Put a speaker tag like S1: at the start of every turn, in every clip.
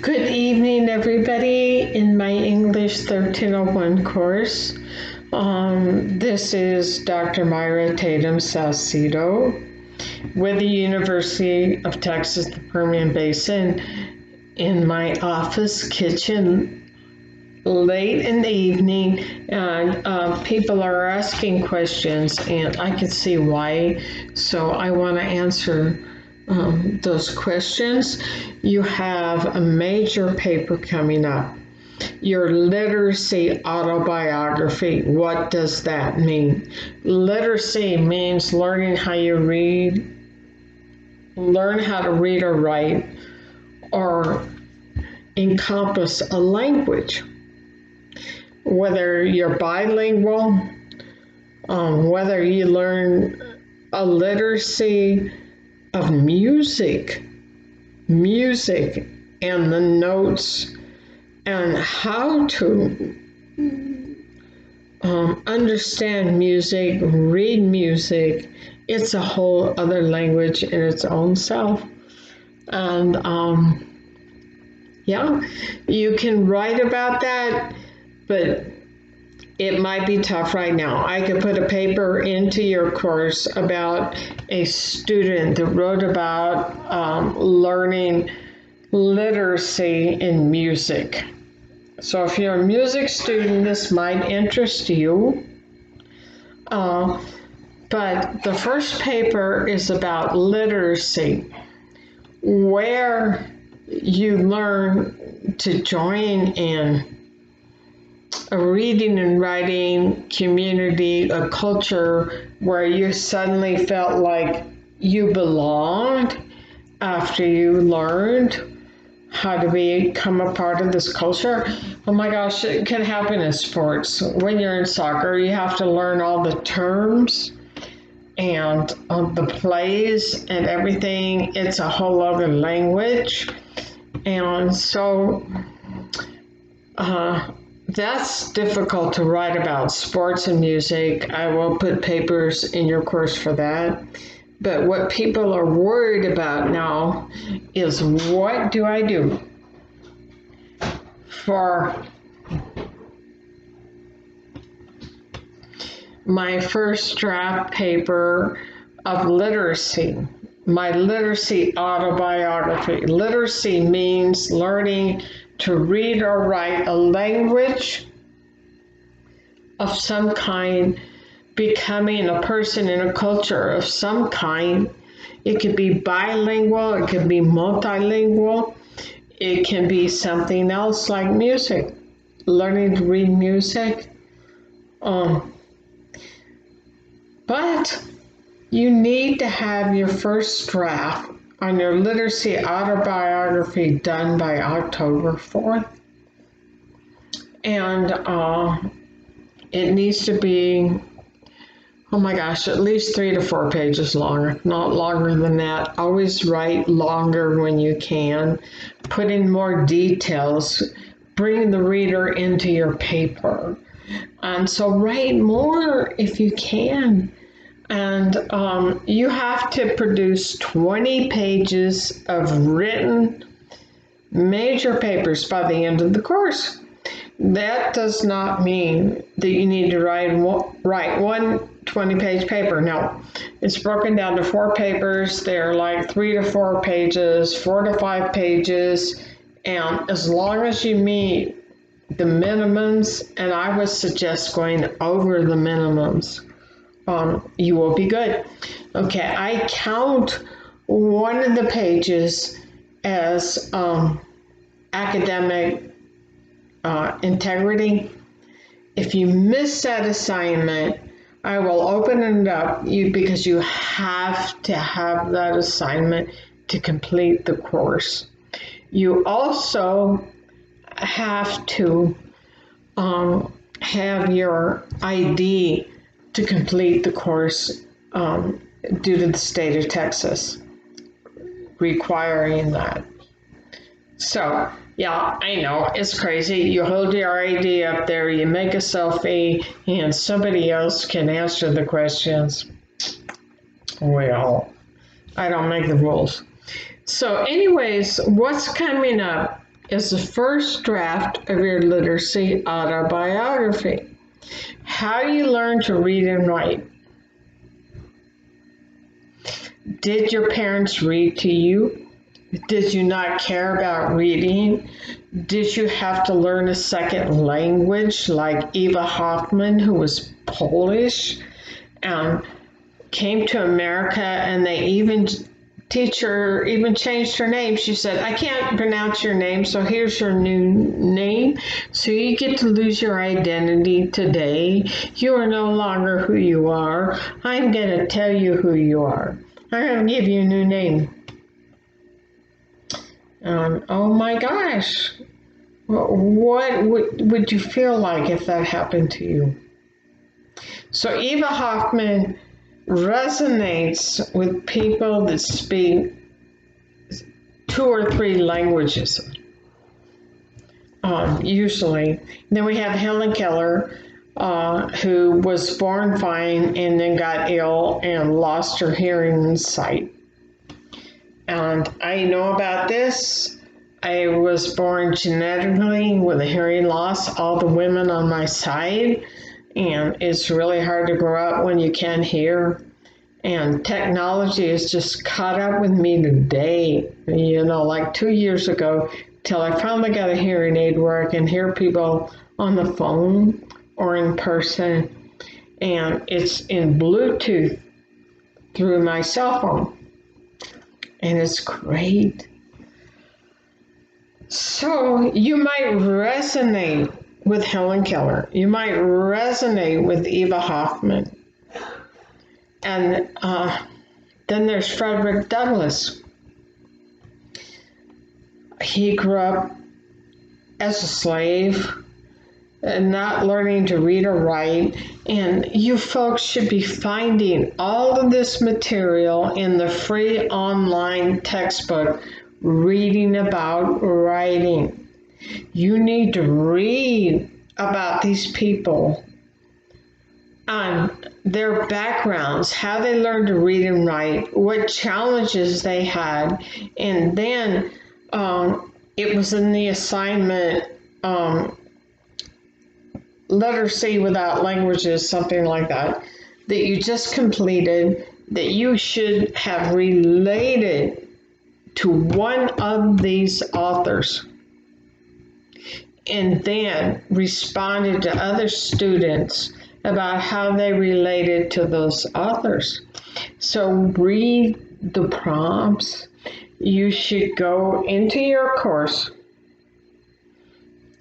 S1: Good evening, everybody, in my English 1301 course. This is Dr. Myra Tatum Salcido with the University of Texas, the Permian Basin, in my office kitchen late in the evening, and people are asking questions, and I can see why, so I want to answer those questions. You have a major paper coming up, your literacy autobiography. What does that mean? Literacy means learning how you read, learn how to read or write, or encompass a language. Whether you're bilingual, whether you learn a literacy of music and the notes and how to understand music, read music. It's a whole other language in its own self. And you can write about that, but it might be tough right now. I could put a paper into your course about a student that wrote about learning literacy in music. So if you're a music student, this might interest you. But the first paper is about literacy, where you learn to join in a reading and writing community, a culture where you suddenly felt like you belonged after you learned how to become a part of this culture. Oh my gosh, it can happen in sports. When you're in soccer, you have to learn all the terms and the plays and everything. It's a whole other language. And so that's difficult to write about, sports and music. I will put papers in your course for that. But what people are worried about now is, what do I do for my first draft paper of literacy, my literacy autobiography? Literacy means learning to read or write a language of some kind, becoming a person in a culture of some kind. It could be bilingual, it could be multilingual, it can be something else like music, learning to read music. But you need to have your first draft on your literacy autobiography done by October 4th. And it needs to be, oh my gosh, at least 3 to 4 pages long, not longer than that. Always write longer when you can. Put in more details. Bring the reader into your paper. And so write more if you can. And you have to produce 20 pages of written major papers by the end of the course. That does not mean that you need to write one 20-page paper. No, it's broken down to 4 papers. They're like 3 to 4 pages, 4 to 5 pages. And as long as you meet the minimums, and I would suggest going over the minimums, you will be good. Okay, I count one of the pages as academic integrity. If you miss that assignment, I will open it up because you have to have that assignment to complete the course. You also have to have your ID to complete the course due to the state of Texas requiring that. So, yeah, I know, it's crazy. You hold your ID up there, you make a selfie, and somebody else can answer the questions. Well, I don't make the rules. So anyways, what's coming up? is the first draft of your literacy autobiography. How do you learn to read and write? Did your parents read to you? Did you not care about reading? Did you have to learn a second language like Eva Hoffman, who was Polish, came to America, and teacher even changed her name. She said, I can't pronounce your name, so here's your new name. So you get to lose your identity today. You are no longer who you are. I'm going to tell you who you are. I'm going to give you a new name. Oh my gosh. What would you feel like if that happened to you? So Eva Hoffman resonates with people that speak 2 or 3 languages, usually. Then we have Helen Keller, who was born fine and then got ill and lost her hearing and sight. And I know about this. I was born genetically with a hearing loss, all the women on my side, and it's really hard to grow up when you can't hear. And technology has just caught up with me today, like 2 years ago, till I finally got a hearing aid where I can hear people on the phone or in person, and it's in Bluetooth through my cell phone. And it's great. So you might resonate with Helen Keller. You might resonate with Eva Hoffman. And then there's Frederick Douglass. He grew up as a slave and not learning to read or write. And you folks should be finding all of this material in the free online textbook, Reading About Writing. You need to read about these people and their backgrounds, how they learned to read and write, what challenges they had. And then it was in the assignment, Literacy Without Languages, something like that you just completed, that you should have related to one of these authors and then responded to other students about how they related to those authors. So read the prompts. You should go into your course,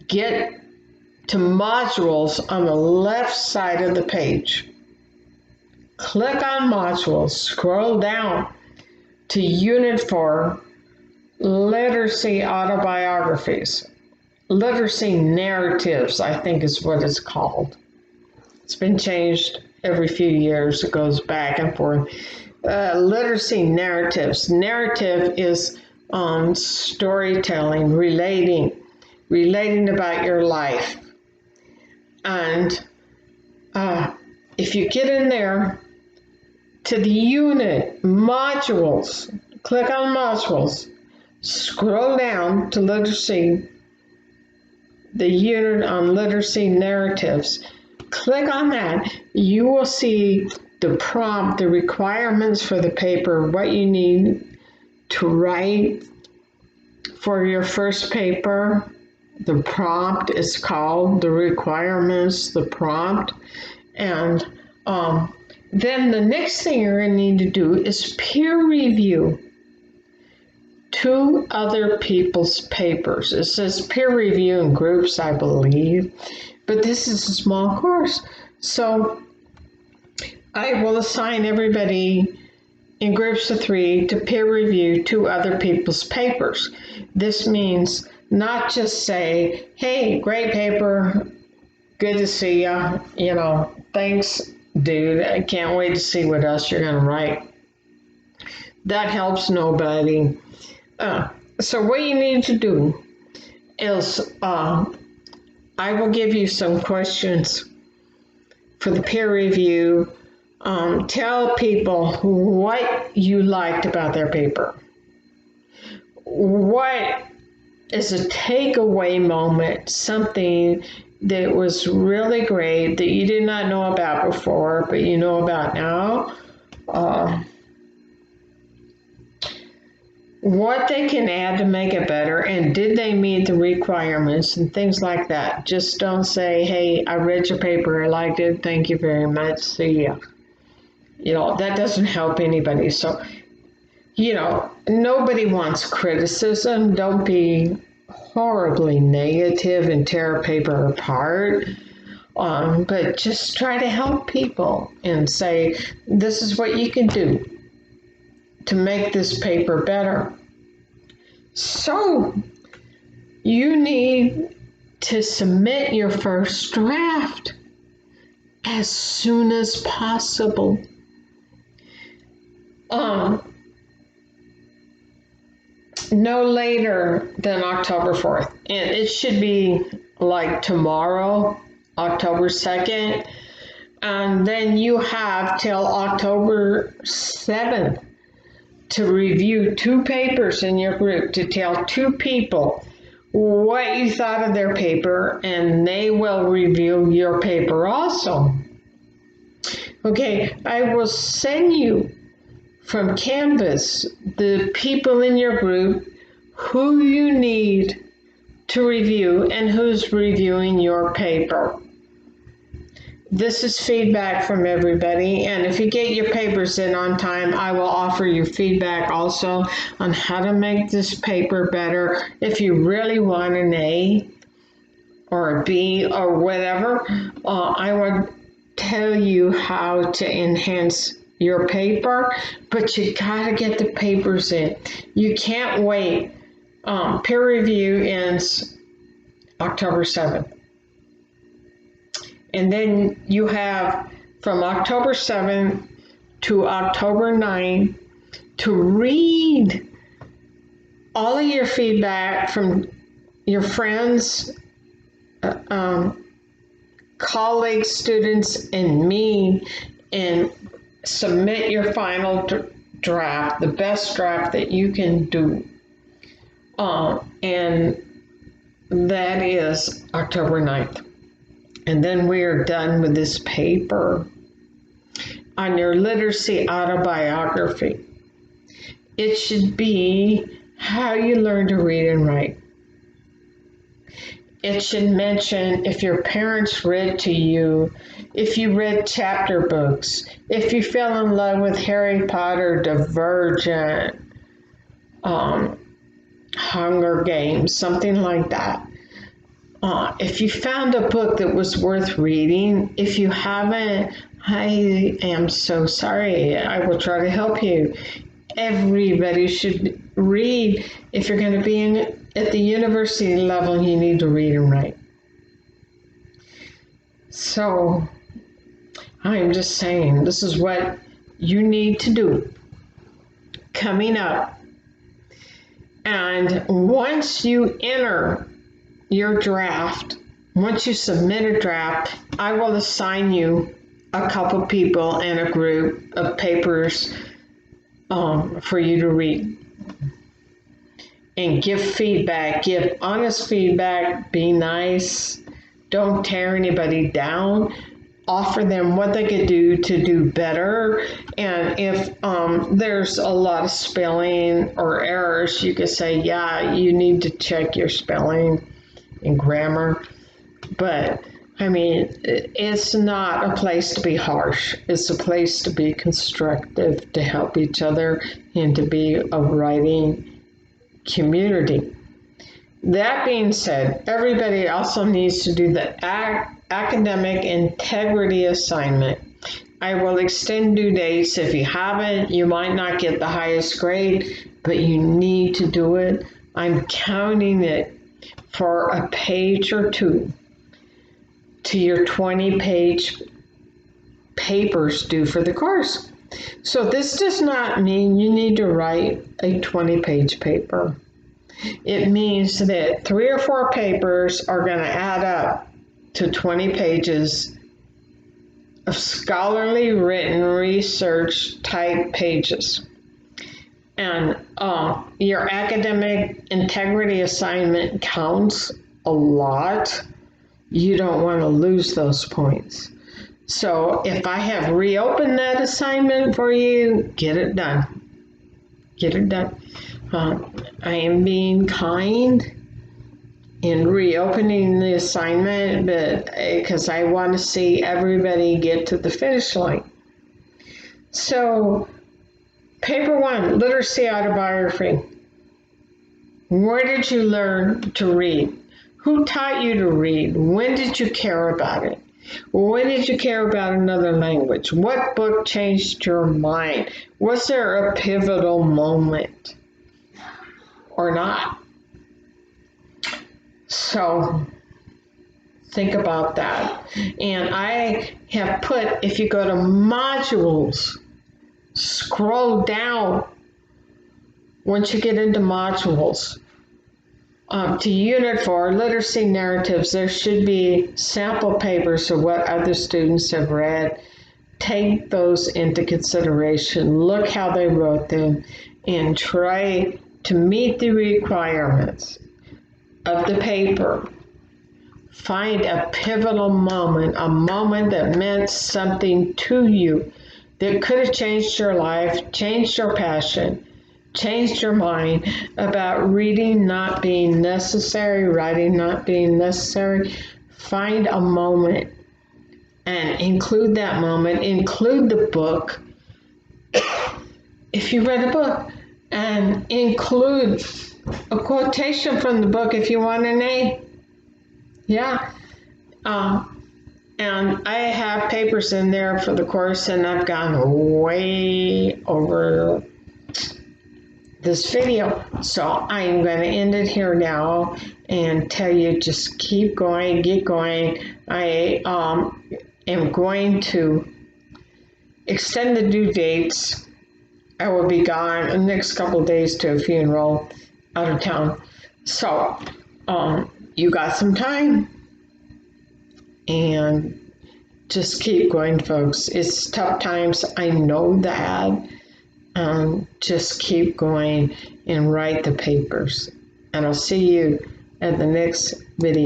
S1: get to modules on the left side of the page. Click on modules, scroll down to Unit 4, Literacy Autobiographies. Literacy Narratives, I think is what it's called. It's been changed every few years. It goes back and forth. Literacy Narratives. Narrative is storytelling, relating about your life. And if you get in there to the unit, modules, click on modules, scroll down to literacy, the unit on literacy narratives, click on that, you will see the prompt, the requirements for the paper, what you need to write for your first paper. The prompt is called the requirements, the prompt. And then the next thing you're going to need to do is peer review 2 other people's papers. It says peer review in groups, I believe, but this is a small course. So I will assign everybody in groups of 3 to peer review 2 other people's papers. This means not just say, hey, great paper, good to see ya, thanks, dude, I can't wait to see what else you're going to write. That helps nobody. So what you need to do is I will give you some questions for the peer review. Tell people what you liked about their paper. What is a takeaway moment, something that was really great that you did not know about before, but you know about now. What they can add to make it better, and did they meet the requirements and things like that. Just don't say, hey, I read your paper, I liked it, thank you very much, see ya. That doesn't help anybody. So, nobody wants criticism. Don't be horribly negative and tear a paper apart. But just try to help people and say, this is what you can do to make this paper better. So, you need to submit your first draft as soon as possible. No later than October 4th. And it should be like tomorrow, October 2nd. And then you have till October 7th to review 2 papers in your group, to tell 2 people what you thought of their paper, and they will review your paper also. Okay, I will send you from Canvas the people in your group who you need to review and who's reviewing your paper. This is feedback from everybody, and if you get your papers in on time, I will offer you feedback also on how to make this paper better. If you really want an A or a B or whatever, I would tell you how to enhance your paper, but you gotta get the papers in. You can't wait. Peer review ends October 7th. And then you have from October 7th to October 9th to read all of your feedback from your friends, colleagues, students, and me, and submit your final draft, the best draft that you can do. And that is October 9th. And then we are done with this paper. On your literacy autobiography, it should be how you learn to read and write. It should mention if your parents read to you, if you read chapter books, if you fell in love with Harry Potter, Divergent, Hunger Games, something like that. If you found a book that was worth reading, if you haven't, I am so sorry. I will try to help you. Everybody should read. If you're going to be at the university level, you need to read and write. So I'm just saying, this is what you need to do coming up. And once you enter your draft, once you submit a draft, I will assign you a couple people and a group of papers for you to read. And give feedback, give honest feedback, be nice, don't tear anybody down, offer them what they could do to do better. And if there's a lot of spelling or errors, you could say, yeah, you need to check your spelling and grammar. But I mean, it's not a place to be harsh. It's a place to be constructive, to help each other, and to be a writing community. That being said, everybody also needs to do the academic integrity assignment. I will extend due dates. If you haven't, you might not get the highest grade, but you need to do it. I'm counting it for a page or 2 to your 20-page papers due for the course. So this does not mean you need to write a 20-page paper. It means that 3 or 4 papers are going to add up to 20 pages of scholarly written research type pages. And Your academic integrity assignment counts a lot. You don't want to lose those points. So if I have reopened that assignment for you, get it done. Get it done. I am being kind in reopening the assignment, but because I want to see everybody get to the finish line. So, paper 1, literacy autobiography. Where did you learn to read? Who taught you to read? When did you care about it? When did you care about another language? What book changed your mind? Was there a pivotal moment or not? So think about that. And I have put, if you go to modules, scroll down once you get into modules. To Unit 4, Literacy Narratives, there should be sample papers of what other students have read. Take those into consideration. Look how they wrote them and try to meet the requirements of the paper. Find a pivotal moment, a moment that meant something to you, that could have changed your life, changed your passion, changed your mind about reading not being necessary, writing not being necessary. Find a moment and include that moment. Include the book, if you read a book, and include a quotation from the book if you want an A. Yeah. And I have papers in there for the course, and I've gone way over this video. So I'm going to end it here now and tell you just keep going, get going. I am going to extend the due dates. I will be gone the next couple of days to a funeral out of town. So you got some time. And just keep going, folks. It's tough times. I know that. Just keep going and write the papers. And I'll see you at the next video.